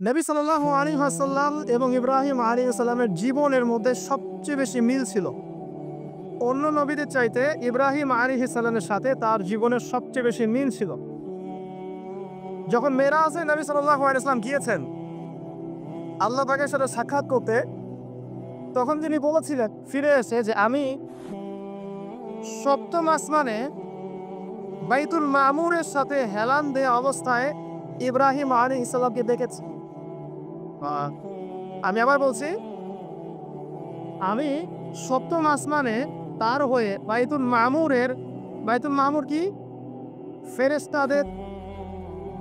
নবী সাল্লাল্লাহু আলাইহি ওয়াসাল্লাম এবং ইব্রাহিম আলাইহিস সালামের জীবনের মধ্যে সবচেয়ে বেশি মিল ছিল। অন্য নবীদের চাইতে ইব্রাহিম আলাইহিস সালামের সাথে তার জীবনের সবচেয়ে বেশি মিল ছিল। যখন মেরাজে নবী সাল্লাল্লাহু আলাইহি ওয়াসাল্লাম গিয়েছেন আল্লাহ পাকের সাথে সাক্ষাৎ করতে, তখন তিনি বলেছিলেন ফিরে এসে যে আমি সপ্তম আসমানে বাইতুল মামুরের সাথে হেলান দেয়া অবস্থায় ইব্রাহিম আলাইহিস সালামকে দেখেছি। আমি আবার বলছি, আমি সপ্তম আসমানে তার হয়ে বাইতুল মামুর কি ফেরেশতাদের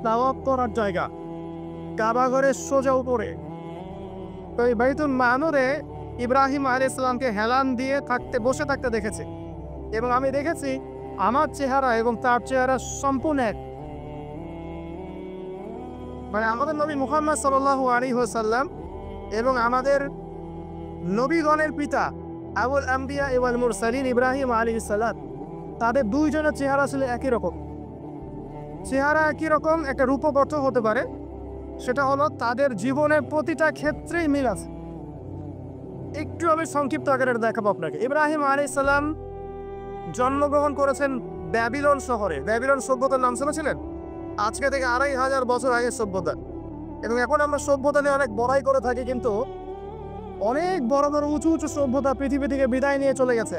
তাওয়াফ করার জায়গা, কাবা ঘরের সোজা উপরে। তো এই বাইতুল মামুরে ইব্রাহিম আলাইহিস সালামকে হেলান দিয়ে বসে থাকতে দেখেছি, এবং আমি দেখেছি আমার চেহারা এবং তার চেহারা সম্পূর্ণ এক। মানে আমাদের নবী মুহাম্মদ সাল্লাল্লাহু আলাইহি ওয়াসাল্লাম এবং আমাদের নবীগণের পিতা আবুল আম্বিয়া ওয়াল মুরসালিন ইব্রাহিম আলাইহিস সালাম, তাদের দুইজনের চেহারা ছিল একই রকম। চেহারা একই রকম একটা রূপক অর্থ হতে পারে, সেটা হলো তাদের জীবনের প্রতিটা ক্ষেত্রেই মিল আছে। একটু আমি সংক্ষিপ্ত আকারে দেখাবো আপনাকে। ইব্রাহিম আলাইহিস সালাম জন্মগ্রহণ করেছেন ব্যাবিলন শহরে। ব্যাবিলন সভ্যতার নাম শুনেছিলেন? আজকে থেকে 2500 বছর আগের সভ্যতা। এবং এখন আমরা সভ্যতা নিয়ে অনেক বড়াই করে থাকি, কিন্তু অনেক বড় বড় উঁচু উঁচু সভ্যতা পৃথিবী থেকে বিদায় নিয়ে চলে গেছে,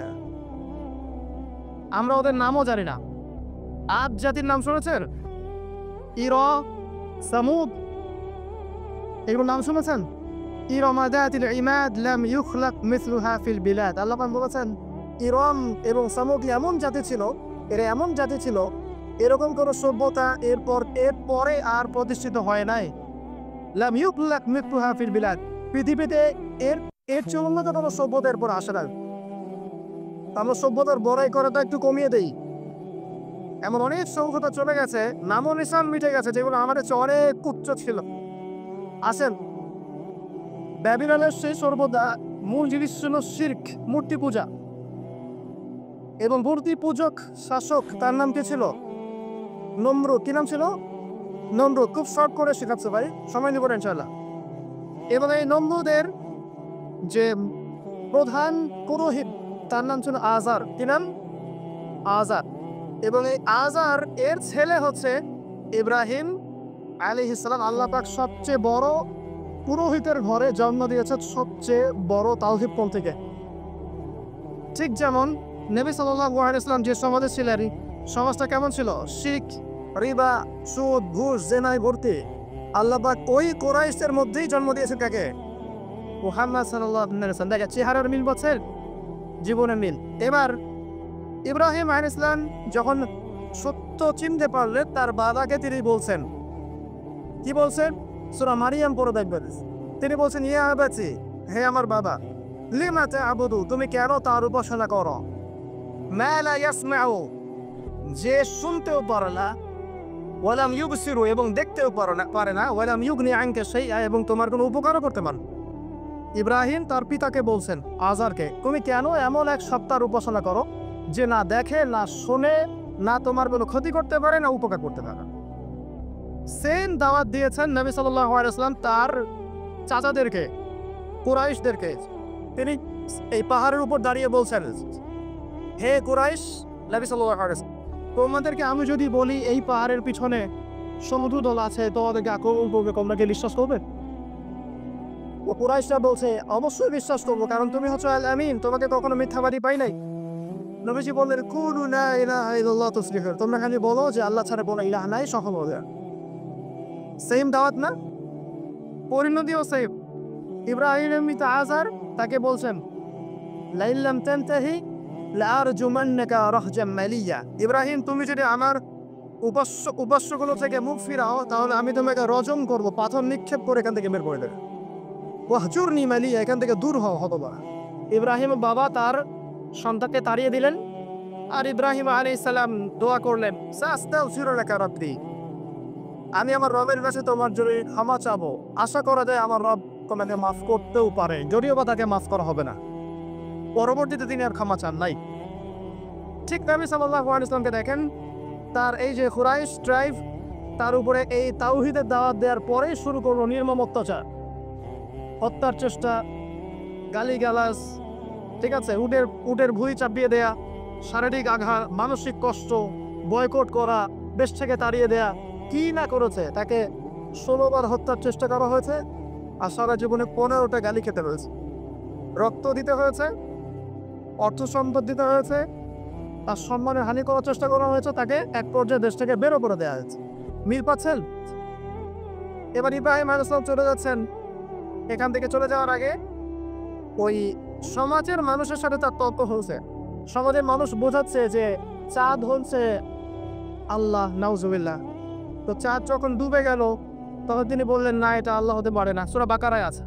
আমরা ওদের নামও জানি না। আদ জাতির নাম শুনেছেন? ইরম, সামুদ, এগুলোর নাম শুনেছেন? ইরম যাতিল ইমাদ লাম ইউখলাক মিসলুহা ফিল বিলাদ। আল্লাহ পাক বলেছেন ইরম এবং সামুদ এমন জাতি ছিল, এরা এমন জাতি ছিল, এরকম কোনো সভ্যতা এরপরে আর প্রতিষ্ঠিত হয় নাই। লাম ইউখলাক মিসলুহা ফিল বিলাদ, পৃথিবীতে এর চেয়ে উন্নত কোনো সভ্যতা এরপর আসে না। আমরা সভ্যতার বড়াই করাটা একটু কমিয়ে দেই। এমন অনেক সভ্যতা চলে গেছে, নামও নিশান মিটে গেছে, যেগুলো আমাদের চেয়ে অনেক উচ্চ ছিল। আসেন, ব্যাবিলনের সেই সভ্যতা মূল জিনিস ছিল শিরক, মূর্তি পূজা, এবং মূর্তি পূজক শাসক তার নাম কি ছিল? নমরুদ। কি নাম ছিল? নমরুদ। খুব শর্ট করে শেখাচ্ছে ভাই, সময় নিব ইনশাআল্লাহ। এবং এই নমরুদের যে প্রধান পুরোহিত তার নাম ছিল আজার। কি নাম? আজার। এবং এই আজার এর ছেলে হচ্ছে ইব্রাহিম আলাইহিস সালাম। আল্লাহ পাক সবচেয়ে বড় পুরোহিতের ঘরে জন্ম দিয়েছে, সবচেয়ে বড় তাওহীদ পন্থীকে। ঠিক যেমন নবী সাল্লাল্লাহু আলাইহি ওয়াসাল্লাম যে সমাজে ছিলেন, সমাজটা কেমন ছিল? শিরক, রিবা, সুদ, ঘুষ, জেনায় ভর্তি। আল্লাহ পাক ওই কুরাইশের মধ্যেই জন্ম দিয়েছেন কাকে? মুহাম্মদ সাল্লাল্লাহু আলাইহি ওয়াসাল্লাম। দেখেন চেহারার মিল বলছেন, জীবনের মিল। এবার ইব্রাহিম আলাইহিস সালাম যখন সত্য চিনতে পারলেন, তার বাবাকে তিনি বলছেন, কি বলছেন? সূরা মারিয়াম পড়ে দেখবেন। তিনি বলছেন, ইয়া আবাতি, হে আমার বাবা, লিমা তা'বুদু, তুমি কেন তার উপাসনা করো? মা লা ইয়াসমাউ, যে শুনতেও পারে না, ওয়ালাম ইউবসিরু, এবং দেখতেও পারে না, ওয়ালাম ইউগনি আনকা শাইআ, এবং তোমার কোনো উপকারও করতে পারে না। ইব্রাহিম তার পিতাকে বলছেন, আজারকে, তুমি কেন এমন এক সত্তার উপাসনা করো যে না দেখে, না শোনে, না তোমার কোনো ক্ষতি করতে পারে, না উপকার করতে পারে? সেম দাওয়াত দিয়েছেন নবী সাল্লাল্লাহু আলাইহি ওয়াসাল্লাম তার চাচাদেরকে, কুরাইশদেরকে। তিনি এই পাহাড়ের উপর দাঁড়িয়ে বলছেন, হে কুরাইশ, নবী সাল্লাল্লাহু আলাইহি ওয়াসাল্লাম, তোমাদেরকে আমি যদি বলি এই পাহাড়ের পিছনে সমুদ্র দল আছে, তোমাদেরকে আক্রমণ করবে, তোমরা কি বিশ্বাস করবে? ও কুরাইশরা বলছে, অবশ্যই বিশ্বাস করবো, কারণ তুমি হচ্ছে আল আমিন, তোমাকে কখনো মিথ্যাবাদী পাই নাই। নবীজি বললেন, কুলু লা ইলাহা ইল্লাল্লাহ তুফলিহু, তোমরা খালি বলো যে আল্লাহ ছাড়া কোনো ইলাহ নাই, সফল হবে। সেম দাওয়াত না? পরিণতিও সেম। ইব্রাহিমের পিতা আজার তাকে বলছেন, লাইল্লাম তানতাহি লাআরজুমান্নাকা রাহজাম মালিয়া, ইব্রাহিম তুমি যদি আমার উপাস্যগুলো থেকে মুখ ফিরাও, তাহলে আমি তোমাকে রজম করব, পাথর নিক্ষেপ করে এখান থেকে বের করে দেবে। ওয়াহজুরনি মালিয়া, এখান থেকে দূর হও হতভাগা। ইব্রাহিম বাবা তার সন্তানকে তাড়িয়ে দিলেন, আর ইব্রাহিম আলাইহিস সালাম দোয়া করলেন, সাস্তাগফিরু লাকা রাব্বি, আমি আমার রবের কাছে তোমার জন্য ক্ষমা চাবো, আশা করা যায় আমার রব তোমাকে মাফ করতেও পারে, যদিও বা তাকে মাফ করা হবে না। পরবর্তীতে তিনি আর ক্ষমা চান নাই। ঠিক নবী সাল্লাল্লাহু আলাইহি ওয়াসাল্লামকে দেখেন, তার এই যে কুরাইশ ট্রাইব, তার উপরে এই তাওহীদের দাওয়াত দেওয়ার পরেই শুরু করলো নির্মম অত্যাচার, হত্যার চেষ্টা, গালিগালাজ, ঠিক আছে, উটের ভুঁড়ি চাপিয়ে দেয়া, শারীরিক আঘাত, মানসিক কষ্ট, বয়কট করা, দেশ থেকে তাড়িয়ে দেয়া, কি না করেছে। তাকে 16 বার হত্যার চেষ্টা করা হয়েছে, আর সারা জীবনে 15টা গালি খেতে হয়েছে, রক্ত দিতে হয়েছে, অর্থ সম্পদ দিতে হয়েছে, তার সম্মানের হানি করার চেষ্টা করা হয়েছে, তাকে এক পর্যায়ে দেশ থেকে বেরো করে দেওয়া হয়েছে। মিল পাচ্ছেন? এবার ইব্রাহিম আলাইহিস সালাম চলে যাচ্ছেন। এখান থেকে চলে যাওয়ার আগে ওই সমাজের মানুষের সাথে তার তর্ক হয়েছে। সমাজের মানুষ বোঝাচ্ছে যে চাঁদ হচ্ছে আল্লাহ, নাউজুবিল্লাহ। তো চাঁদ যখন ডুবে গেল তখন তিনি বললেন, না, এটা আল্লাহ হতে পারে না। সূরা বাকারায় আছে,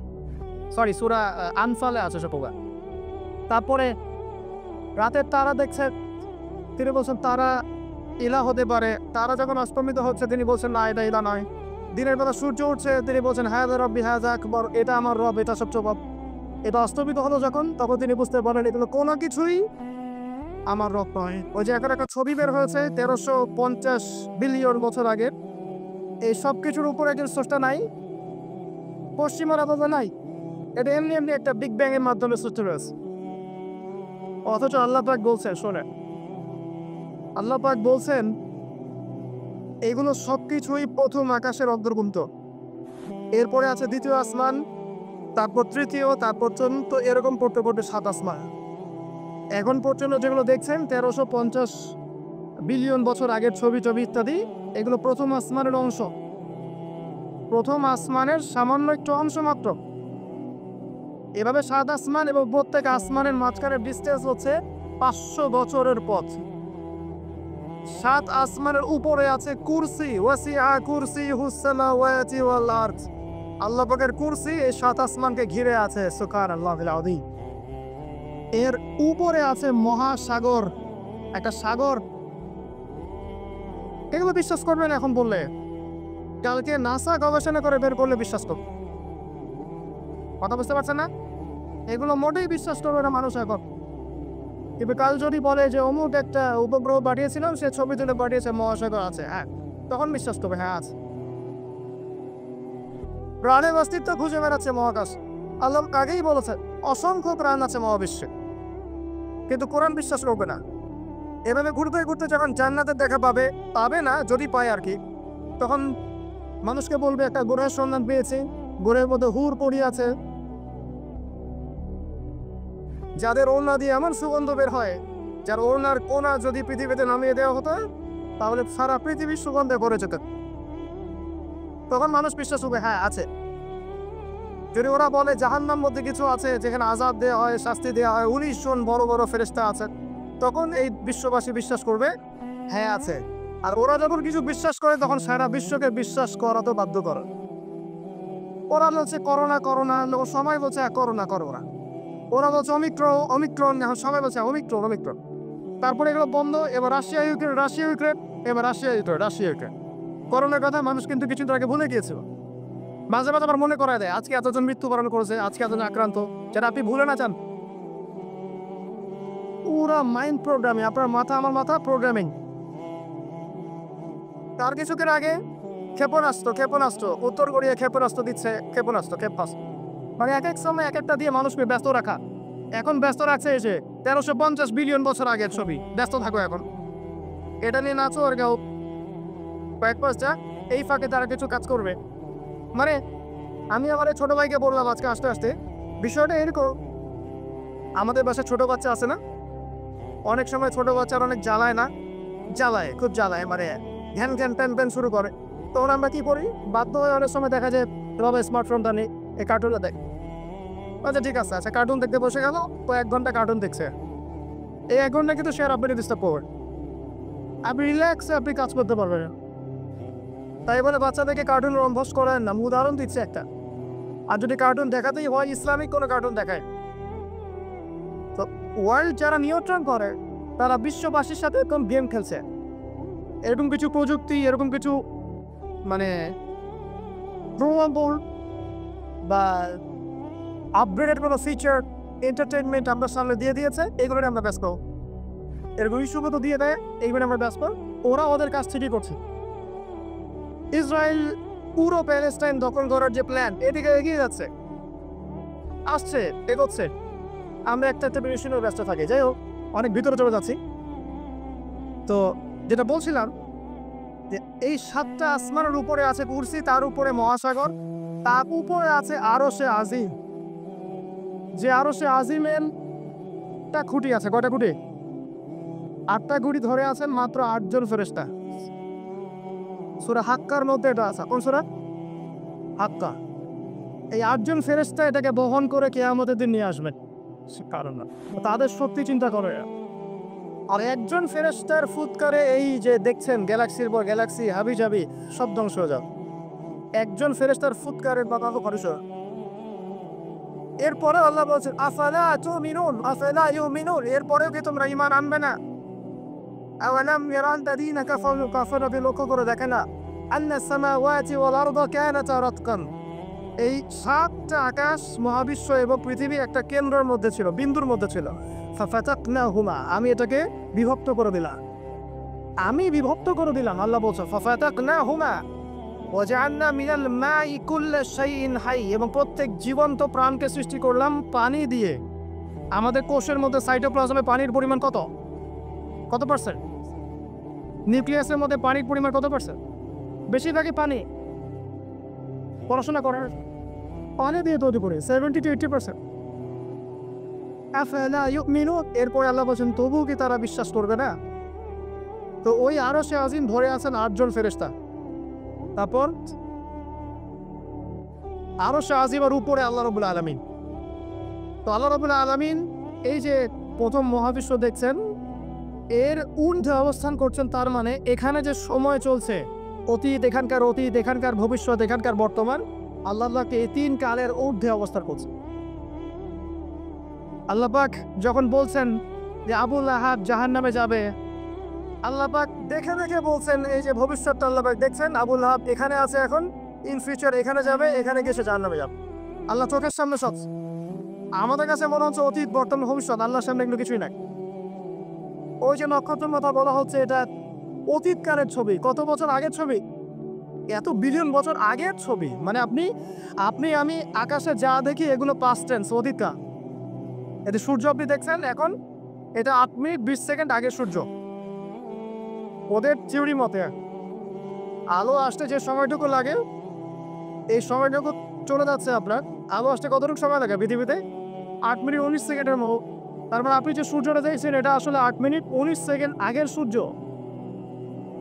সরি সূরা আনফালে আছে সে পোকা। তারপরে রাতের তারা দেখছে, তিনি বলছেন তারা ইলা হতে পারে। তারা যখন অস্তমিত হচ্ছে তিনি বলছেন, না, এটা ইলা নয়। দিনের বেলা সূর্য উঠছে, তিনি বলছেন, হাযা রব্বি হাযা আকবার, এটা আমার রব, এটা সবচেয়ে বড়। এটা অস্তমিত হলো যখন, তখন তিনি বুঝতে পারলেন এগুলো কোনো কিছুই আমার রব নয়। ওই যে একটা ছবি বের হয়েছে 1350 বিলিয়ন বছর আগে, এই সব কিছুর উপরে একজন স্রষ্টা নাই, পশ্চিমার আলাদা নাই, এটা এমনি এমনি একটা বিগ ব্যাং এর মাধ্যমে সৃষ্টি হয়েছে। অথচ আল্লাহ পাক বলছেন, শোনেন, আল্লাহ পাক বলছেন এগুলো সবকিছুই প্রথম আকাশের অন্তর্ভুক্ত। এরপরে আছে দ্বিতীয় আসমান, তারপর তৃতীয়, তারপর চতুর্থ, এরকম পড়তে পড়তে 7 আসমান। এখন পর্যন্ত যেগুলো দেখছেন 1350 বিলিয়ন বছর আগের ছবি ইত্যাদি, এগুলো প্রথম আসমানের অংশ, প্রথম আসমানের সামান্য একটু অংশ মাত্র। এভাবে 7 আসমান এবং প্রত্যেক আসমানের মাঝখানে ডিস্টেন্স হচ্ছে 500 বছরের পথ। 7 আসমানের উপরে আছে কুরসি, ওয়াসিআ কুরসিয়ুহুস সামাওয়াতি ওয়াল আরদ। আল্লাহ পাকের কুরসি এই 7 আসমানকে ঘিরে আছে, সুবহানাল্লাহিল আযীম। এর উপরে আছে মহাসাগর, একটা সাগর। এগুলো বিশ্বাস করবেন এখন বললে? কালকে নাসা গবেষণা করে বের করলে বিশ্বাস করবে। কথা বুঝতে পারছেন না? এগুলো মোটেই বিশ্বাস করবে না মানুষ এখন। কিন্তু কাল যদি বলে যে অমুক একটা উপগ্রহ পাঠিয়েছিলাম, সে ছবি তুলে পাঠিয়েছে, মহাসাগর আছে, হ্যাঁ, তখন বিশ্বাস করবে, হ্যাঁ আছে। প্রাণের অস্তিত্ব খুঁজে বেড়াচ্ছে মহাকাশ। আল্লাহ আগেই বলেছেন অসংখ্য প্রাণ আছে মহাবিশ্বে, কিন্তু কোরআন বিশ্বাস করবে না। এভাবে ঘুরতে ঘুরতে যখন জান্নাতের দেখা পাবে না, যদি পায় আর কি, তখন মানুষকে বলবে একটা গ্রহের সন্ধান পেয়েছি, গ্রহের মধ্যে হুর পড়ি আছে, যাদের ওড়না দিয়ে এমন সুগন্ধ বের হয়, যার ওড়নার কোনা যদি পৃথিবীতে নামিয়ে দেওয়া হতো তাহলে সারা পৃথিবীর সুগন্ধে ভরে যেত। তখন মানুষ বিশ্বাস করবে, হ্যাঁ আছে। যদি ওরা বলে জাহান্নাম মধ্যে কিছু আছে যেখানে আযাব দেওয়া হয়, শাস্তি দেওয়া হয়, 19 জন বড় বড় ফেরেশতা আছে, তখন এই বিশ্ববাসী বিশ্বাস করবে, হ্যাঁ আছে। আর ওরা যখন কিছু বিশ্বাস করে তখন সারা বিশ্বকে বিশ্বাস করাতে বাধ্য করে। ওরা বলছে করোনা করোনা, লোক সবাই বলছে করোনা করোনা। ওরা বলছে অমিক্রন, এখন সবাই বলছে অমিক্রন। তারপরে এগুলো বন্ধ, এবার রাশিয়া ইউক্রেন, এবার রাশিয়া ইউক্রেন। করোনার কথা মানুষ কিন্তু কিছুদিন আগে ভুলে গিয়েছিল। মাঝে মাঝে আবার মনে করায় দেয়, আজকে এতজন মৃত্যুবরণ করেছে, আজকে এতজন আক্রান্ত, যেটা আপনি ভুলে না যান। পুরা মাইন্ড প্রোগ্রামিং, আপনার মাথা আমার মাথা প্রোগ্রামিং। তার কিছুদিন আগে ক্ষেপণাস্ত্র, উত্তর কোরিয়া ক্ষেপণাস্ত্র দিচ্ছে, ক্ষেপণাস্ত্র। মানে এক এক সময় এক একটা দিয়ে মানুষকে ব্যস্ত রাখা। এখন ব্যস্ত রাখছে এসে 1350 বিলিয়ন বছর আগের ছবি, ব্যস্ত থাকো এখন, এটা নিয়ে নাচো আর গাও কয়েক মাস যা, এই ফাঁকে তারা কিছু কাজ করবে। মানে আমি আমার ছোট ভাইকে বললাম আজকে আসতে বিষয়টা এরকম, আমাদের বাসায় ছোট বাচ্চা আছে না, অনেক সময় ছোট বাচ্চার অনেক খুব জ্বালায়, মানে ঘ্যান প্যান শুরু করে। তখন আমরা কি করি, বাধ্য হয়ে অনেক সময় দেখা যায় বাবা স্মার্টফোনটা নেই, এই কার্টুনটা দেখ। আচ্ছা ঠিক আছে, আচ্ছা কার্টুন দেখতে বসে গেল, তো 1 ঘন্টা কার্টুন দেখছে। এই 1 ঘন্টা কিন্তু শেয়ার আপনি ডিস্টার্ব করবেন, আপনি রিল্যাক্সে আপনি কাজ করতে পারবেন। তাই বলে বাচ্চাদেরকে কার্টুন অভ্যাস করেন না, উদাহরণ দিচ্ছে একটা। আর যদি কার্টুন দেখাতেই হয়, ইসলামিক কোনো কার্টুন দেখায়। তো ওয়ার্ল্ড যারা নিয়ন্ত্রণ করে তারা বিশ্ববাসীর সাথে এরকম গেম খেলছে। এরকম কিছু প্রযুক্তি, এরকম কিছু মানে প্রোগ্রামেবল বা আপগ্রেডেড কোনো ফিচার, এন্টারটেনমেন্ট আমরা সামনে দিয়ে দিয়েছে, এইগুলো আমরা ব্যস্ত। এরকম ইস্যুগুলো তো দিয়ে দেয়, এইগুলো আমরা ব্যস্ত। ওরা ওদের কাজ ঠিকই করছে। ইসরায়েল পুরো প্যালেস্টাইন দখল করার যে প্ল্যান, এদিকে এগিয়ে যাচ্ছে, আসছে, এগোচ্ছে। আমরা একটা বিষয়ে ব্যস্ত থাকি। যাই হোক, অনেক ভিতরে চলে যাচ্ছি। তো যেটা বলছিলাম যে এই 7টা আসমানের উপরে আছে কুরসি, তার উপরে মহাসাগর, তার উপরে আছে আরশে আজিম। যে আরশে আজিমের টা খুঁটি আছে, কয়টা খুঁটি? 8টা খুঁটি ধরে আছেন মাত্র 8 জন ফেরেশতা। সূরা হাক্কার মধ্যে এটা আছে। কোন সূরা? হাক্কা। এই 8 জন ফেরেশতা এটাকে বহন করে কিয়ামতের দিন নিয়ে আসবেন। কারণ না, তাদের শক্তি চিন্তা করে। আর একজন ফেরেশতার ফুৎকারে এই যে দেখছেন গ্যালাক্সির পর গ্যালাক্সি হাবিজাবি সব ধ্বংস হয়ে যাবে। একজন ফেরেশতার ফুৎকারের কথা মানুষ। এরপরে আল্লাহ বলছেন আফালা তুমিনুন আফালা ইউমিনুন, এরপরেও কি তোমরা ঈমান আনবে না? আওয়ালাম ইয়ারাল্লাযীনা কাফারু লক্ষ্য করে দেখে না আন্নাস সামাওয়াতি ওয়াল আরদা কানাতা রাতকান, এই 7টা আকাশ, মহাবিশ্ব এবং পৃথিবী একটা কেন্দ্রের মধ্যে ছিল, বিন্দুর মধ্যে ছিল। ফাফাতাকনাহুমা, আমি এটাকে বিভক্ত করে দিলাম, আমি বিভক্ত করে দিলাম। আল্লাহ বলছে ফাফাতাকনাহুমা ওয়াজআলনা মিনাল মাই কুল্লা শাইইন হাই, এবং প্রত্যেক জীবন্ত প্রাণকে সৃষ্টি করলাম পানি দিয়ে। আমাদের কোষের মধ্যে সাইটোপ্লাজমে পানির পরিমাণ কত পার্সেন্ট? নিউক্লিয়াসের মধ্যে পানির পরিমাণ কত পার্সেন্ট? বেশিরভাগই পানি। পড়াশোনা করার পানি দিয়ে তৈরি করে 70 to 80%। আফালা ইউমিনুন, এরপরে আল্লাহ বলছেন তবুও কি তারা বিশ্বাস করবে না? তো ওই আরশে আজিম ধরে আছেন 8 জন ফেরেশতা। তারপর আরশে আজিমের উপরে আল্লাহ রাব্বুল আলামিন। তো আল্লাহ রাব্বুল আলামিন এই যে প্রথম মহাবিশ্ব দেখছেন, এর ঊর্ধ্বে অবস্থান করছেন। তার মানে এখানে যে সময় চলছে, অতীত, এখানকার ভবিষ্যৎ, এখানকার বর্তমান, আল্লাহকে এই 3 কালের ঊর্ধ্বে অবস্থান করছে। আল্লাহ পাক যখন বলছেন যে আবু লাহাব জাহান্নামে যাবে, আল্লাহ পাক দেখে দেখে বলছেন এই যে ভবিষ্যৎটা আল্লাহ পাক দেখছেন, আবু লাহাব এখানে আছে, এখন ইন ফিউচার এখানে যাবে, এখানে গিয়ে সে জাহান্নামে যাবে। আল্লাহ চোখের সামনে সব। আমাদের কাছে মনে হচ্ছে অতীত, বর্তমান, ভবিষ্যৎ, আল্লাহর সামনে এগুলো কিছুই নাই। ওই যে নক্ষত্রের কথা বলা হচ্ছে, এটা অতীতকালের ছবি, কত বছর আগের ছবি, এত বিলিয়ন বছর আগের ছবি। মানে আপনি আমি আকাশে যা দেখি এগুলো পাস্ট টেন্স, অতীতকাল। এটা সূর্য আপনি দেখছেন এখন, এটা 8 মিনিট 20 সেকেন্ড আগের সূর্য। ওদের থিওরি মতে আলো আসতে যে সময়টুকু লাগে, এই সময়টুকু চলে যাচ্ছে আপনার। আলো আসতে কতটুকু সময় লাগে পৃথিবীতে? 8 মিনিট 19 সেকেন্ডের মতো। তার মানে আপনি যে সূর্যটা দেখছেন এটা আসলে 8 মিনিট 19 সেকেন্ড আগের সূর্য।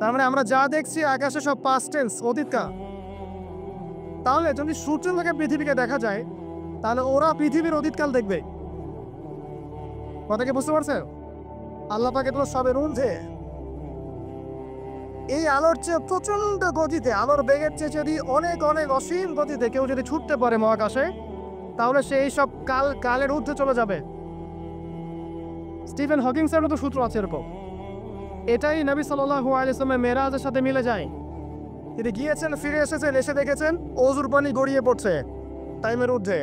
তার মানে আমরা যা দেখছি আকাশে সব পাস্ট টেন্স, অতীতকাল। তাহলে যদি সূর্য থেকে পৃথিবীকে দেখা যায়, তাহলে ওরা পৃথিবীর অতীতকাল দেখবে। কথা কি বুঝতে পারছেন? আল্লাহ পাক এগুলো সবের ঊর্ধ্বে। এই আলোর চেয়ে প্রচন্ড গতিতে, আলোর বেগের চেয়ে যদি অনেক অনেক অসীম গতিতে কেউ যদি ছুটতে পারে মহাকাশে, তাহলে সে এই সব কালের ঊর্ধ্বে চলে যাবে। স্টিফেন হকিংসের মতো সূত্র আছে এরকম। এটাই নবী সাল্লাল্লাহু আলাইহি ওয়াসাল্লামের মেরাজের সাথে মিলে যায়। তিনি গিয়েছেন, ফিরে এসেছেন, এসে দেখেছেন অজুর পানি গড়িয়ে পড়ছে টাইমের ঊর্ধ্বে।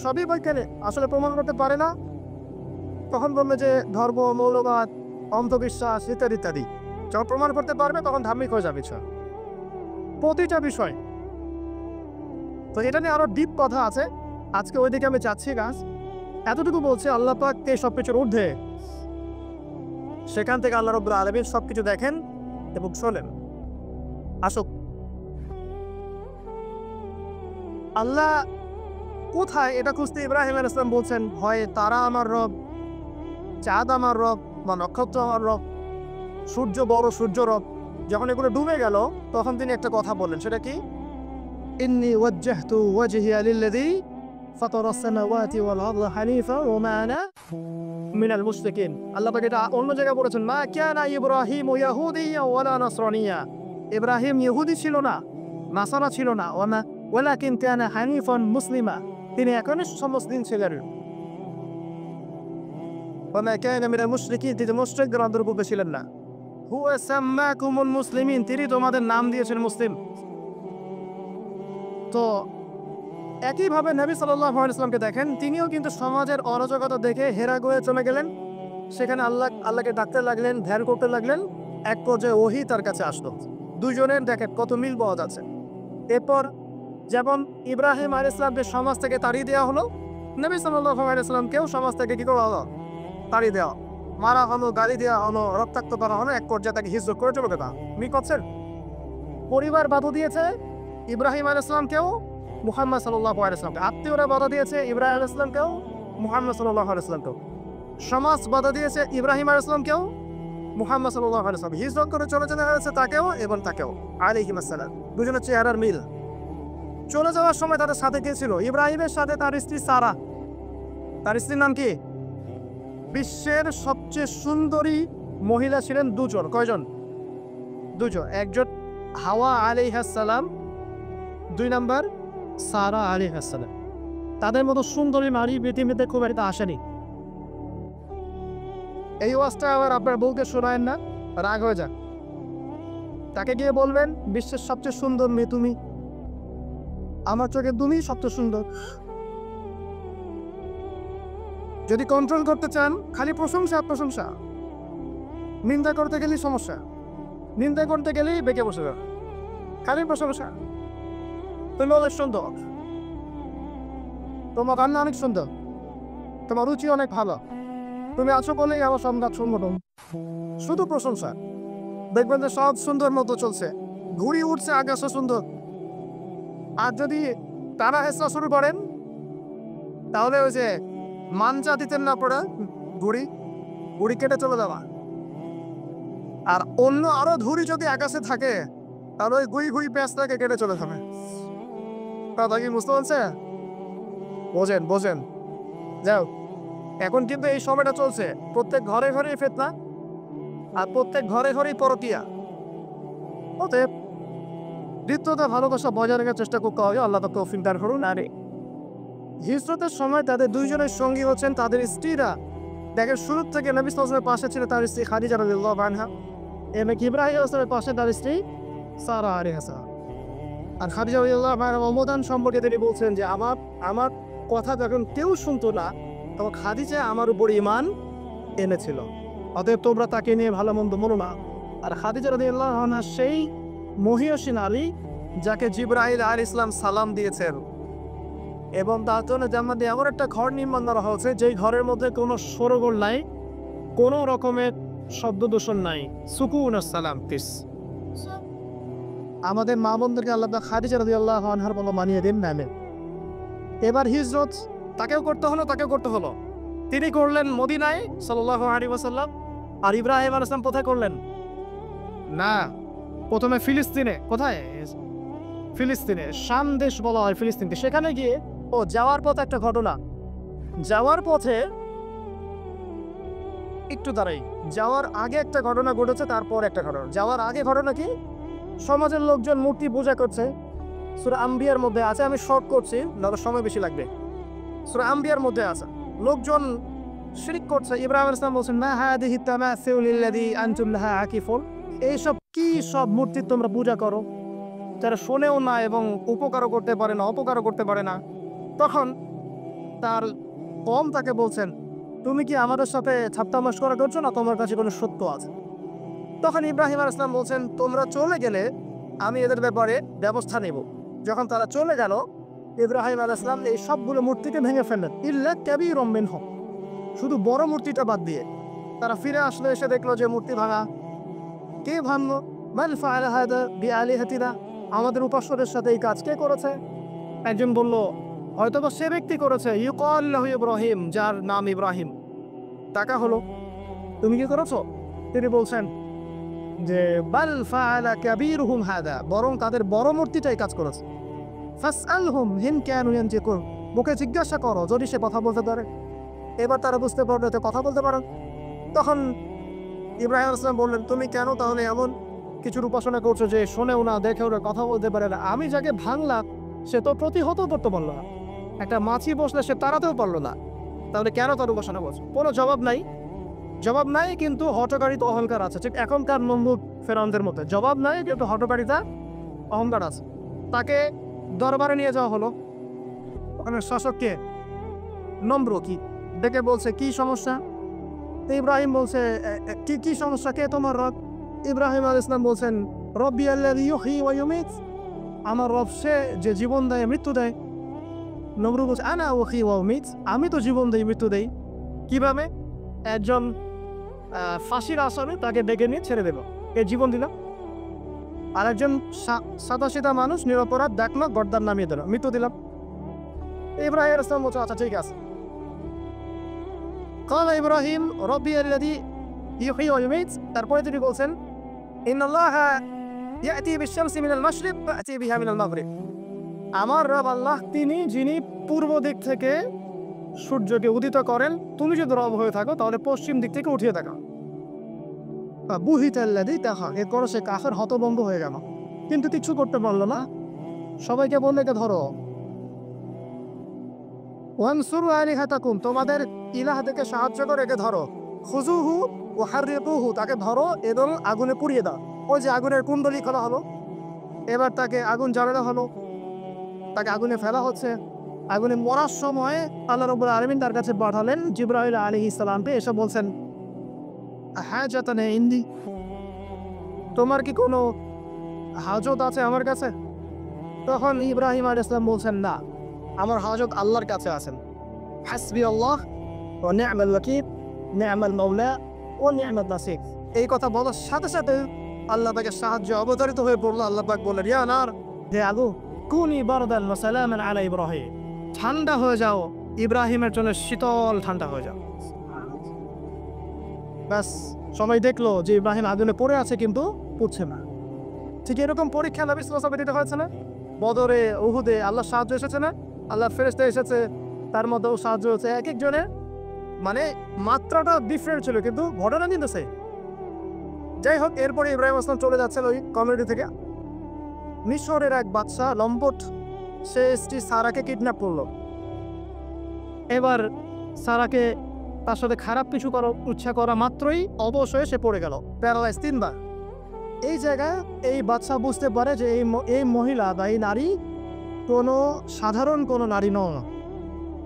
সবই বৈজ্ঞানিক, আসলে প্রমাণ করতে পারে না। তখন বলবে যে ধর্ম, মৌলবাদ, অন্ধবিশ্বাস ইত্যাদি ইত্যাদি। যখন প্রমাণ করতে পারবে তখন ধার্মিক হয়ে যাবে প্রতিটা বিষয়। তো এটা নিয়ে আরো ডিপ কথা আছে, আজকে ওইদিকে আমি যাচ্ছি গাছ। এতটুকু বলছে আল্লাহ পাক এই সব কিছুর ঊর্ধ্বে, সেখান থেকে আল্লাহ রাব্বুল আলামিন সবকিছু দেখেন এবং শোনেন। আসুক, আল্লাহ কোথায় এটা খুঁজতে ইব্রাহিম আলাইহিস সালাম বলছেন, হয় তারা আমার রব, চাঁদ আমার রব, বা নক্ষত্র আমার রব, সূর্য বড় সূর্য রব। যখন এগুলো ডুবে গেল তখন তিনি একটা কথা বললেন, সেটা কি? ইন্নী ওয়াজ্জাহতু ওয়াজহিয়া লিল্লাযী ফাতারাস সামাওয়াতি ওয়াল আরদা হানিফা ওয়া মা আনা মিনাল মুশরিকিন। আল্লাহ পাক এটা অন্য জায়গায় বলেছেন, মা কানা ইব্রাহিম ইয়াহুদিয়্যা ওয়ালা নাসরানিয়্যা। ইব্রাহিম ইহুদি ছিল না, নাসারা ছিল না, ওয়ালাকিন কানা হানিফান মুসলিমা, তিনি একনিষ্ঠ মুসলিম ছিলেন। ওয়া মা কানা মিনাল মুশরিকিন, তিনি মুশরিকদের অন্তর্ভুক্ত ছিলেন না। হুয়া সাম্মাকুমুল মুসলিমিন, তিনি তোমাদের নাম দিয়েছেন মুসলিম। তো একইভাবে নবী সাল্লাল্লাহু আলাইহি ওয়াসাল্লামকে দেখেন, তিনিও কিন্তু সমাজের অরাজকতা দেখে হেরাগুয়ে চলে গেলেন। সেখানে আল্লাহকে ডাকতে লাগলেন, ধ্যান করতে লাগলেন। এক পর্যায়ে ওহী তার কাছে আসলো, দুজনের দেখেন কত মিল পাওয়া যাচ্ছে। এরপর যেমন ইব্রাহিম আলাইহিস সালামকে সমাজ থেকে তাড়িয়ে দেওয়া হলো, নবী সাল্লাল্লাহু আলাইহি সাল্লামকেও সমাজ থেকে কি করা হলো? তাড়িয়ে দেওয়া, মারা হলো, গালি দেওয়া হলো, রক্তাক্ত করা হলো, এক পর্যায়ে তাকে হিজরত করে চলে গেল। মি করছেন পরিবার বাধা দিয়েছে ইব্রাহিম আলাইহিস সালামকেও, মুহাম্মদ সাল্লাল্লাহু আলাইহি সাল্লামকে। আত্মীয়রা বাধা দিয়েছে ইব্রাহিম আলাইহিস সালামকেও, মুহাম্মদ সাল্লাল্লাহু আলাইহি সাল্লামকেও। সমাজ বাধা দিয়েছে ইব্রাহিম আলাইহিস সালামকেও, মুহাম্মদ সাল্লাল্লাহু আলাইহি সাল্লাম। হিজরত করে চলে যেতে হয়েছে তাকেও এবং তাকেও আলাইহিস সালাম। দুজনের চেহারার মিল। চলে যাওয়ার সময় তাদের সাথে কে ছিল? ইব্রাহিমের সাথে তার স্ত্রী সারা। তার স্ত্রীর নাম কি? বিশ্বের সবচেয়ে সুন্দরী মহিলা ছিলেন দুজন। কয়জন? দুজন। একজন হাওয়া আলাইহিস সালাম, 2 নাম্বার সারা আলাইহিস সালাম। তাদের মতো সুন্দরী নারী পৃথিবীতে খুব একটা আসেনি। এই ওয়াজটা আবার আপনার বউকে শোনায়েন না, রাগ হয়ে যাক। তাকে গিয়ে বলবেন, বিশ্বের সবচেয়ে সুন্দর মেয়ে তুমি, আমার চোখে তুমি সবচেয়ে সুন্দর। যদি কন্ট্রোল করতে চান, খালি প্রশংসা প্রশংসা। নিন্দা করতে গেলেই সমস্যা, নিন্দা করতে গেলেই বেঁকে বসে যাবে। খালি প্রশংসা, তুমি অনেক সুন্দর, তোমার কান্না অনেক সুন্দর, তোমার রুচি অনেক ভালো, তুমি আছো বলেই আমার সম্রাট সংগঠন। শুধু প্রশংসা। দেখবেন যে সব সুন্দর মতো চলছে, ঘুড়ি উঠছে আকাশে সুন্দর। আর যদি তারা হেসা শুরু করেন, তাহলে ওই যে মানজা দিতেন না পড়ে ঘুড়ি, ঘুড়ি কেটে চলে যাওয়া। আর অন্য আরো ধুড়ি যদি আকাশে থাকে, তাহলে ওই গুই গুই প্যাঁচটাকে কেটে চলে যাবে। কথা কি বুঝতে পারছে? বোঝেন বোঝেন। যাও, এখন কিন্তু এই সময়টা চলছে, প্রত্যেক ঘরে ঘরেই ফিতনা, আর প্রত্যেক ঘরে ঘরেই পরকীয়া। অতএব দ্বিতীয়ত ভালোবাসা বজায় রাখার চেষ্টা করতে হবে। আল্লাহ তাআলা তৌফিক দান করুন। আর হিজরতের সময় তাদের দুইজনের সঙ্গী হচ্ছেন তাদের স্ত্রীরা। দেখেন শুরু থেকে নবী সাল্লাল্লাহু আলাইহি ওয়াসাল্লামের পাশে ছিল তার স্ত্রী খাদিজা রাদিয়াল্লাহু আনহা, এবং ইব্রাহিম আলাইহিস সালামের পাশে তার স্ত্রী সারা আলাইহিস সালাম। আর খাদিজা রাদিয়াল্লাহু আনহার অবদান সম্পর্কে তিনি বলছেন যে আমার কথা যখন কেউ শুনতো না, তখন খাদিজা আমার উপর ঈমান এনেছিল। অতএব তোমরা তাকে নিয়ে ভালো মন্দ বলো না। আর খাদিজা রাদিয়াল্লাহু আনহা সেই মহিয়সী নারী যাকে জিবরাইল আলাইহিস সালাম সালাম দিয়েছেন, এবং তার জন্য জান্নাতে এমন একটা ঘর নির্মাণ করা হয়েছে যেই ঘরের মধ্যে কোনো শোরগোল নাই, কোনো রকমের শব্দ দূষণ নাই। সুকুন সালাম পিস। আমাদের মা বোনদেরকে আল্লাহ খাদিজা রাদিয়াল্লাহু আনহার বলে মানিয়ে দিন নামে। এবার হিজরত তাকেও করতে হলো। তিনি করলেন মদিনায় সাল্লাল্লাহু আলাইহি ওয়াসাল্লাম। আর ইব্রাহিম আলাইহিস সালাম কোথায় করলেন? না, প্রথমে ফিলিস্তিনে। কোথায়? ফিলিস্তিনে। শাম দেশ বলা হয় ফিলিস্তিনকে। সেখানে গিয়ে যাওয়ার পথে একটা ঘটনা, যাওয়ার পথে একটু দাঁড়াই, যাওয়ার আগে একটা ঘটনা ঘটেছে, তারপর একটা ঘটনা। যাওয়ার আগে ঘটনা কি? সমাজের লোকজন মূর্তি পূজা করছে। সূরা আম্বিয়ার মধ্যে আছে, আমি শর্ট করছি, নাহলে সময় বেশি লাগবে। সূরা আম্বিয়ার মধ্যে আছে, লোকজন শিরক করছে। ইব্রাহিম আলাইহিস সালাম বলছেন, মা হাদিহি তামাসিলুল্লাযী আনতুম লাহা আকিফুন। এইসব কি সব মূর্তি তোমরা পূজা করো, যারা শোনেও না এবং উপকারও করতে পারে না, অপকারও করতে পারে না। তখন তার কম তাকে বলছেন, তুমি কি আমাদের সাথে ঠাট্টা মশকরা করছো না? তোমার কাছে কোনো সত্য আছে? তখন ইব্রাহিম আলাইহিস সালাম বলছেন, তোমরা চলে গেলে আমি এদের ব্যাপারে ব্যবস্থা নেব। যখন তারা চলে গেল, ইব্রাহিম আলাইহিস সালাম এই সবগুলো মূর্তিকে ভেঙে ফেললেন, ইল্লা কাবীরুম মিনহুম, শুধু বড় মূর্তিটা বাদ দিয়ে। তারা ফিরে আসলো, এসে দেখলো যে মূর্তি ভাঙা। কে ভাঙলো? মান ফাআলা হাদা বিআলিহাতিনা, আমাদের উপাস্যদের সাথে এই কাজ কে করেছে? একজন বলল, হয়তোবা সে ব্যক্তি করেছে, ইউকাল লাহু ইব্রাহিম, যার নাম ইব্রাহিম। টাকা হলো, তুমি কি করেছো? তিনি বলছেন যে বাল ফাআলা কাবীরুহুম হাদা, বরং তাদের বড় মূর্তিটাই কাজ করেছে। ফাসআলহুম ইন কানু ইয়ানতিকুন, মুখে জিজ্ঞাসা করো যদি সে কথা বলতে পারে। এবার তারা বুঝতে পারলো তো কথা বলতে পারেন। তখন ইব্রাহিম আলাইহিস সালাম বললেন, তুমি কেন তাহলে এমন কিছুর উপাসনা করছো যে শোনেও না, দেখেও না, কথা বলতে পারে না? আমি যাকে ভাঙলাম সে তো প্রতিহত করতে পারলো না, একটা মাছি বসলে সে তাড়াতেও পারলো না, তাহলে কেন তার উপাসনা করছো? কোনো জবাব নাই, কিন্তু হঠকারিতা অহংকার আছে। ঠিক এখনকার নমরুদ ফেরাউনদের মধ্যে জবাব নাই, কিন্তু হঠকারিতা অহংকার আছে। তাকে দরবারে নিয়ে যাওয়া হলো। ওখানে শাসককে নমরুদ কি ডেকে বলছে, কি সমস্যা? তো ইব্রাহিম বলছে, কি সমস্যা, কে তোমার রব? ইব্রাহিম আলাইহিস সালাম বলছেন, রব্বি আল্লাযী ইউহয়ী ওয়া ইউমীত, আমার রব সে যে জীবন দেয় মৃত্যু দেয়। নমরুদ বলছে আনা উহয়ী ওয়া উমীত, আমি তো জীবন দেই মৃত্যু দেই। কিভাবে? একজন ফাঁসির আসামি তাকে ডেকে নিয়ে ছেড়ে দেব, এ জীবন দিলাম। আর একজন সাদাসিধা মানুষ নিরপরাধ দেখলো, গর্দান নামিয়ে দিল, মৃত্যু দিলাম। ইব্রাহিম আলাইহিস সালাম বলছে আচ্ছা ঠিক আছে। ক্বালা ইব্রাহিম রব্বি আল্লাযী ইউহয়ী ওয়া ইউমীত, তারপরে তিনি বলছেন ইন্নাল্লাহা ইয়াতি বিশ-শামসি মিনাল মাশরিক ফাতি বিহা মিনাল মাগরিব, আমার রব আল্লাহ তিনি যিনি পূর্ব দিক থেকে সূর্যকে উদিত করেন, তুমি যদি রব হয়ে থাকো তাহলে পশ্চিম দিক থেকে উঠিয়ে থাকো। বুহিতাল্লাযী তাহা, এরপর সে কাফের হতভম্ব হয়ে গেল, কিন্তু কিছু করতে পারলো না। সবাইকে বললে একে ধরো, ওয়ানসুরু আলিহাতাকুম, তোমাদের ইলাহ থেকে সাহায্য করে একে ধরো। খুযুহু ওয়া হাররিকুহু, তাকে ধরো এবং আগুনে পুড়িয়ে দাও। ওই যে আগুনের কুণ্ডলী খোলা হলো, এবার তাকে আগুন জ্বালানো হলো, তাকে আগুনে ফেলা হচ্ছে। আগুনে মরার সময় আল্লাহ রাব্বুল আলামিন তার কাছে পাঠালেন জিবরাইল আলাইহিস সালামকে, এসে বলছেন হাজাতান ইনদি, তোমার কি কোনো হাজত আছে আমার কাছে? তখন ইব্রাহিম আলাইহিস সালাম বলছেন না, আমার হাজত আল্লাহর কাছে আছেন। হাসবি আল্লাহ ওয়া নি'মাল ওয়াকিল, নি'মাল মাওলা ওয়া নি'মাত নাসির। এই কথা বলার সাথে সাথে আল্লাহ পাকের সাহায্য অবতারিত হয়ে পড়লো। আল্লাহ পাক বললেন ইয়া নার, হে আগুন, কুনি বারদান ওয়া সালামান আলা ইব্রাহিম, ঠান্ডা হয়ে যাও, ইব্রাহিমের জন্য শীতল ঠান্ডা হয়ে যাও। ব্যাস, সবাই দেখলো যে ইব্রাহিম আগুনে পড়ে আছে কিন্তু পুড়ছে না। ঠিক এরকম পরীক্ষা নবী সাল্লাল্লাহু আলাইহি ওয়াসাল্লাম দিতে হয়েছে না? বদরে, উহুদে আল্লাহ সাহায্য এসেছে না? আল্লাহর ফেরেশতা এসেছে, তার মধ্যেও সাহায্য হয়েছে। এক একজনের মানে মাত্রাটা ডিফারেন্ট ছিল, কিন্তু ঘটনা কিন্তু সেই। যাই হোক, এরপরে ইব্রাহিম আসলাম চলে যাচ্ছেন ওই কমিউনিটি থেকে। মিশরের এক বাদশা লম্পট, সে স্ত্রী সারাকে কিডন্যাপ করলো। এবার সারাকে তার সাথে খারাপ কিছু করার ইচ্ছা করা মাত্রই অবশ্যই সে পড়ে গেল, প্যারালাইজ 3 বার। এই জায়গায় এই বাদশা বুঝতে পারে যে এই মহিলা বা এই নারী কোনো সাধারণ কোনো নারী নয়।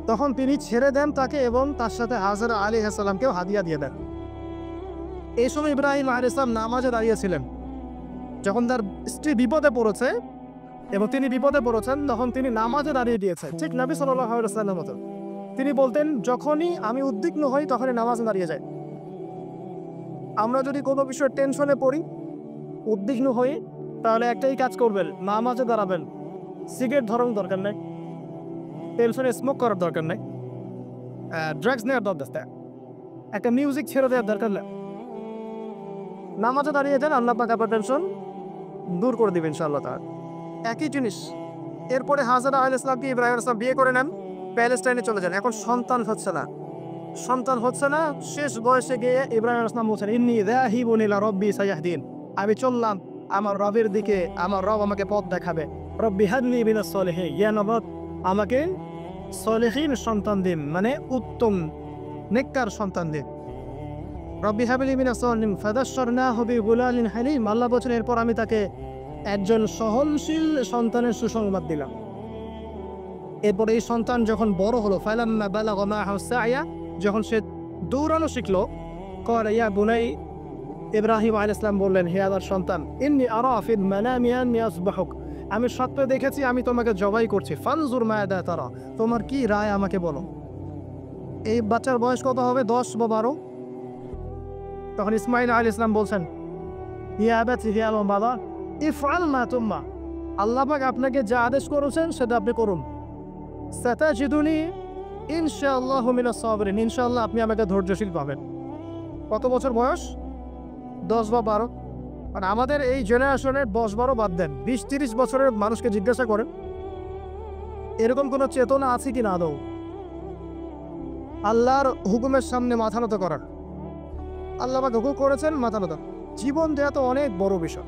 তখন তিনি ছেড়ে দেন তাকে এবং তার সাথে হাজরা আলাইহিস সালামকেও হাদিয়া দিয়ে দেন। এই সময় ইব্রাহিম আলাইহিস সালাম নামাজে দাঁড়িয়েছিলেন। যখন তার স্ত্রী বিপদে পড়েছে এবং তিনি বিপদে পড়েছেন, তখন তিনি নামাজে দাঁড়িয়ে দিয়েছেন, ঠিক নবী সাল্লাল্লাহু আলাইহি ওয়াসাল্লামের মতো। তিনি বলতেন যখনই আমি উদ্বিগ্ন হই তখনই নামাজে দাঁড়িয়ে যাই। আমরা যদি কোনো বিষয়ে টেনশনে পড়ি, উদ্বিগ্ন হই, তাহলে একটাই কাজ করবেন, নামাজে দাঁড়াবেন। সিগারেট ধরার দরকার নেই, টেনশনে স্মোক করার দরকার নেই, ড্রাগস নেওয়ার দরকার নেই, একটা মিউজিক ছেড়ে দেওয়ার দরকার নেই। নামাজে দাঁড়িয়ে যান, আল্লাহ পাক আপনার টেনশন দূর করে দিবেন ইনশাআল্লাহ তাআলা। একই জিনিস। এরপরে হাজরা আলাইহিস সালামকে ইব্রাহিম আলাইহিস সালাম বিয়ে করে নেন, প্যালেস্টাইনে চলে যান। এখন সন্তান হচ্ছে না। শেষ বয়সে গিয়ে ইব্রাহিম আলাইহিস সালাম বলছেন ইন্নী যাহিবুন ইলা রাব্বি সায়াহদিন, আমি চললাম আমার রবের দিকে, আমার রব আমাকে পথ দেখাবে। রব্বি হাবলি মিনাস সলিহিন, ইয়া রব আমাকে সলিহিন সন্তান দিন, মানে উত্তম নেককার সন্তান দিন। রব্বি হাবলি মিনাস সলিহিন ফাদাশশারনাহু বিগুলামিন হালিম, আল্লাহ বলেন এরপর আমি তাকে একজন সহনশীল সন্তানের সুসংবাদ দিলাম। এরপর এই সন্তান যখন বড় হলো, ফালাম্মা বালাগা মাআহু সা'য়া, যখন সে দৌড়ানো শিখলো, ক্বালা ইয়া বুনাই, ইব্রাহিম আলাইহিস সালাম বললেন হে আমার সন্তান, ইন্নী আরা ফিল মানামি আন্নী আসবাহুক, আমি স্বপ্নে দেখেছি আমি তোমাকে জবাই করছি। ফানজুর মাযা তারা, তোমার কি রায় আমাকে বলো। এই বাচ্চার বয়স কত হবে? 10 বা 12। তখন ইসমাঈল আলাইহিস সালাম বলছেন ইয়া আবাতি, হে আমার বাবা, ইফআল মা তুম্মা, আল্লাহ পাক আপনাকে যা আদেশ করেছেন সেটা আপনি করুন। সাতাজিদুনি ইনশাআল্লাহু মিনাস সাবিরিন, ইনশাআল্লাহ আপনি আমাকে ধৈর্যশীল পাবেন। কত বছর বয়স? 10 বা 12। মানে আমাদের এই জেনারেশনের 10-12 বাদ দেন, 20-30 বছরের মানুষকে জিজ্ঞাসা করেন এরকম কোনো চেতনা আছে কি না আদৌ আল্লাহর হুকুমের সামনে মাথা নত করার। আল্লাহ পাক হুকুম করেছেন, মাথা নত। জীবন দেওয়া তো অনেক বড় বিষয়,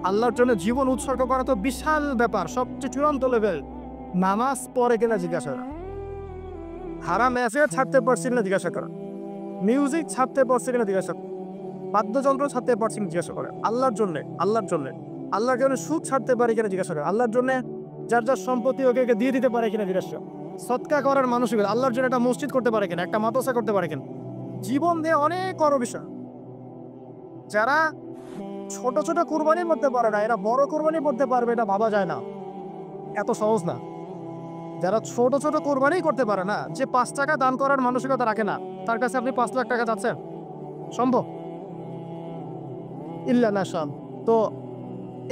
আল্লাহর জন্য জীবন উৎসর্গ করা তো বিশাল ব্যাপার, সবচেয়ে চূড়ান্ত লেভেল। নামাজ পড়ে কিনা জিজ্ঞাসা করা, হারাম অ্যাফেয়ার ছাড়তে পারছি না জিজ্ঞাসা করা, মিউজিক ছাড়তে পারছি না জিজ্ঞাসা করা, বাদ্যযন্ত্র ছাড়তে পারছি না জিজ্ঞাসা করে। আল্লাহর জন্য সুদ ছাড়তে পারি কিনা জিজ্ঞাসা করে। আল্লাহর জন্য যার যার সম্পত্তি ওকে দিয়ে দিতে পারে কিনা জিজ্ঞাসা। সৎকা করার মানসিকতা, আল্লাহর জন্য একটা মসজিদ করতে পারে কিনা, একটা মাদ্রাসা করতে পারে কিনা। জীবন দিয়ে অনেক বড় বিষয়। যারা ছোট ছোট কুরবানি করতে পারে না, এরা বড় কুরবানি করতে পারবে, এটা ভাবা যায় না, এত সহজ না। যারা ছোট ছোট কোরবানি করতে পারে না, যে 5 টাকা দান করার মানসিকতা রাখে না, তার কাছে আপনি 5 লাখ টাকা চাচ্ছেন, সম্ভব? ইল্লা না শাম। তো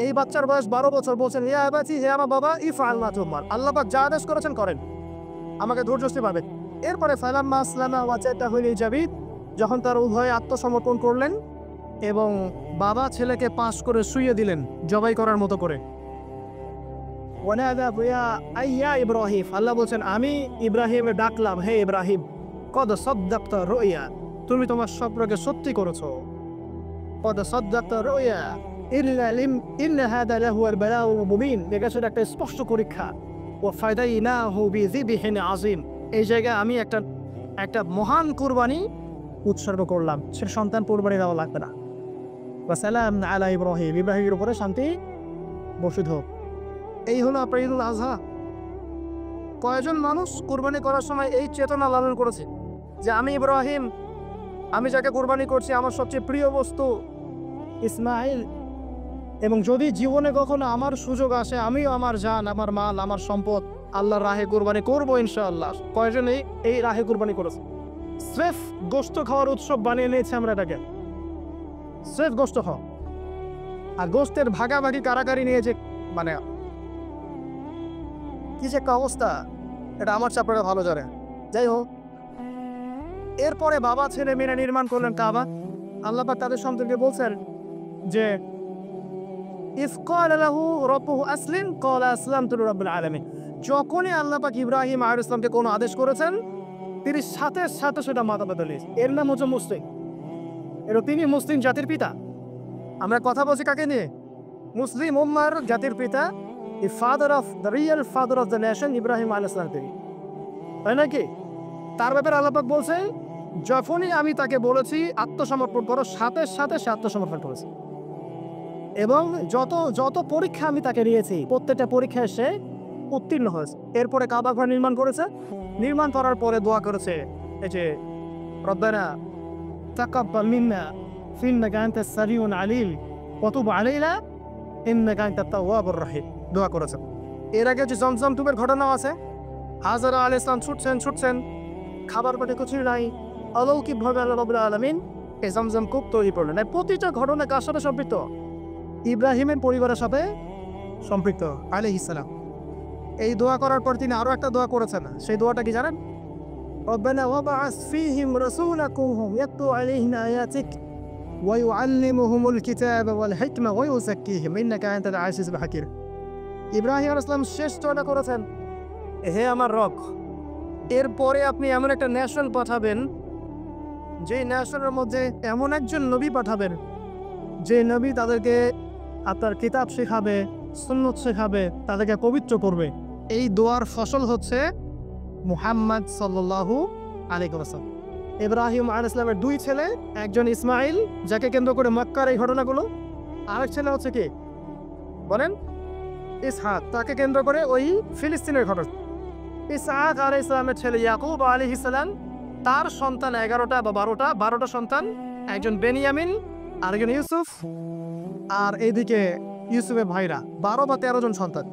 এই বাচ্চার বয়স 12 বছর, বলছেন ইয়া আবাতি, হে আমার বাবা, ইফআল মা তুমার, আল্লাহ পাক যা আদেশ করেছেন করেন, আমাকে ধৈর্যশীল পাবে। এরপরে ফালাম্মা আসলামা ওয়াজাদাহু লিজাবিদ, যখন তার উভয়ে আত্মসমর্পণ করলেন এবং বাবা ছেলেকে পাশ করে শুইয়ে দিলেন জবাই করার মতো করে। ওয়ানাদা ইয়া আইয়া ইব্রাহিম, আল্লাহ বলছেন আমি ইব্রাহিমে ডাকলাম, হে ইব্রাহিম, কদ সাদ্দাকতা রুইয়া, তুমি তোমার স্বপ্নকে সত্যি করেছো। কদ সাদ্দাকতা রুইয়া ইন্না হাদা লাহুয়াল বালাউল মুবিন, এটা ছিল একটা স্পষ্ট পরীক্ষা। ওয়া ফাদাইনাহু বিযিবহিন আযীম, এই জায়গায় আমি একটা মহান কুরবানি উৎসর্গ করলাম, সে সন্তান কুরবানি দেওয়া লাগবে না। ওয়া সালাম আলা ইব্রাহিম, ইব্রাহিমের উপরে শান্তি বর্ষিত হোক। এই হলো আপনার ঈদুল আজহা। কয়েকজন মানুষ কুরবানি করার সময় এই চেতনা লালন করেছে যে আমি ইব্রাহিম, আমি যাকে কুরবানি করছি আমার সবচেয়ে প্রিয় বস্তু ইসমাইল, এবং যদি জীবনে কখনো আমার সুযোগ আসে আমিও আমার জান, আমার মাল, আমার সম্পদ আল্লাহর রাহে কুরবানি করবো ইনশাআল্লাহ। কয়েকজন এই রাহে কুরবানি করেছে, স্রেফ গোশত খাওয়ার উৎসব বানিয়ে নিয়েছে আমরা এটাকে, স্রেফ গোশত খাওয়া। আর গোশতের ভাগাভাগি কারাকারি নিয়েছে, মানে কি যে একটা অবস্থা, এটা আমার চাপড়া ভালো জানে। যাই হোক, এরপরে বাবা ছেলে মেয়েরা নির্মাণ করলেন কাবা। আল্লাহ পাক তাদের সন্তানকে বলছেন যে ইয ক্বালা লাহু রাব্বুহু আসলিম ক্বালা আসলামতু লিরাব্বিল আলামিন, যখনই আল্লাহ পাক ইব্রাহিম আলাইহিস সালামকে কোনো আদেশ করেছেন তিনি সাথে সাথে সেটা মাথা পেতে নিয়েছেন। এর নাম হচ্ছে মুসলিম, এর তিনি মুসলিম জাতির পিতা। আমরা কথা বলছি কাকে নিয়ে? মুসলিম উম্মার জাতির পিতা, the father of the real father of the nation, Ibrahim আলাইহিস সালাম, তাই নাকি? তার ব্যাপারে আল্লাহ পাক বলছে যখনই আমি তাকে বলেছি আত্মসমর্পণ করো, সাথে সাথে সে আত্মসমর্পণ করেছে। এবং যত যত পরীক্ষা আমি তাকে দিয়েছি প্রত্যেকটা পরীক্ষায় সে উত্তীর্ণ হয়েছে। এরপরে কাবা ঘর নির্মাণ করেছে, নির্মাণ করার পরে দোয়া করেছে এই যে রব্বানা তাকাব্বাল মিন্না ইন্নাকা আনতাস সামিউল আলিম ওয়া তুব আলাইনা ইন্নাকা আনতাত তাওয়াবুর রহিম, দোয়া করেছে। এর আগে যে জমজম তুবের ঘটনাও আছে, হাজরা আলাইহিস সালাম ছুটছেন, খাবার পেটে কিছুই নাই, অলৌকিকভাবে আল্লাহ রাব্বুল আলামিন এই জমজম কূপ তৈরি করলেন। প্রতিটা ঘটনা কার সাথে সম্পৃক্ত? ইব্রাহিমের পরিবারের সাথে সম্পৃক্ত আলাইহিস সালাম। এই দোয়া করার পর তিনি আরো একটা দোয়া করেছেন, সেই দোয়াটা কি জানেন? রব্বানা ওয়াবআস ফীহিম রাসূলাকুম ইয়াতলু আলাইহিম আয়াতিক ওয়া ইউআল্লিমুহুমুল কিতাবা ওয়াল হিকমা ওয়া ইউযাক্কিহিম ইন্নাকা আনতাল আজিজুল হাকীম। ইব্রাহিম আলাইহিস সালাম শেষ দোয়াটা করেছেন, হে আমার রব, এরপরে আপনি এমন একটা ন্যাশন পাঠাবেন, যে ন্যাশনের মধ্যে এমন একজন নবী পাঠাবেন যে নবী তাদেরকে আপনার কিতাব শেখাবে, সুন্নত শেখাবে, তাদেরকে পবিত্র করবে। এই দোয়ার ফসল হচ্ছে মুহাম্মদ সাল্লাল্লাহু আলাইহি ওয়াসাল্লাম। ইব্রাহিম আলাইহিস সালামের দুই ছেলে, একজন ইসমাইল যাকে কেন্দ্র করে মক্কার এই ঘটনাগুলো, আরেক ছেলে হচ্ছে কি বলেন? ইসহাক, তাকে কেন্দ্র করে ওই ফিলিস্তিনের ঘটনা। ইসহাক আলাইহিস সালামের ছেলে ইয়াকুব আলাইহিস সালাম, তার সন্তান 11টা বা 12টা সন্তান, একজন বেনিয়ামিন, আরেকজন ইউসুফ, আর এইদিকে ইউসুফের ভাইরা 12 বা 13 জন সন্তান।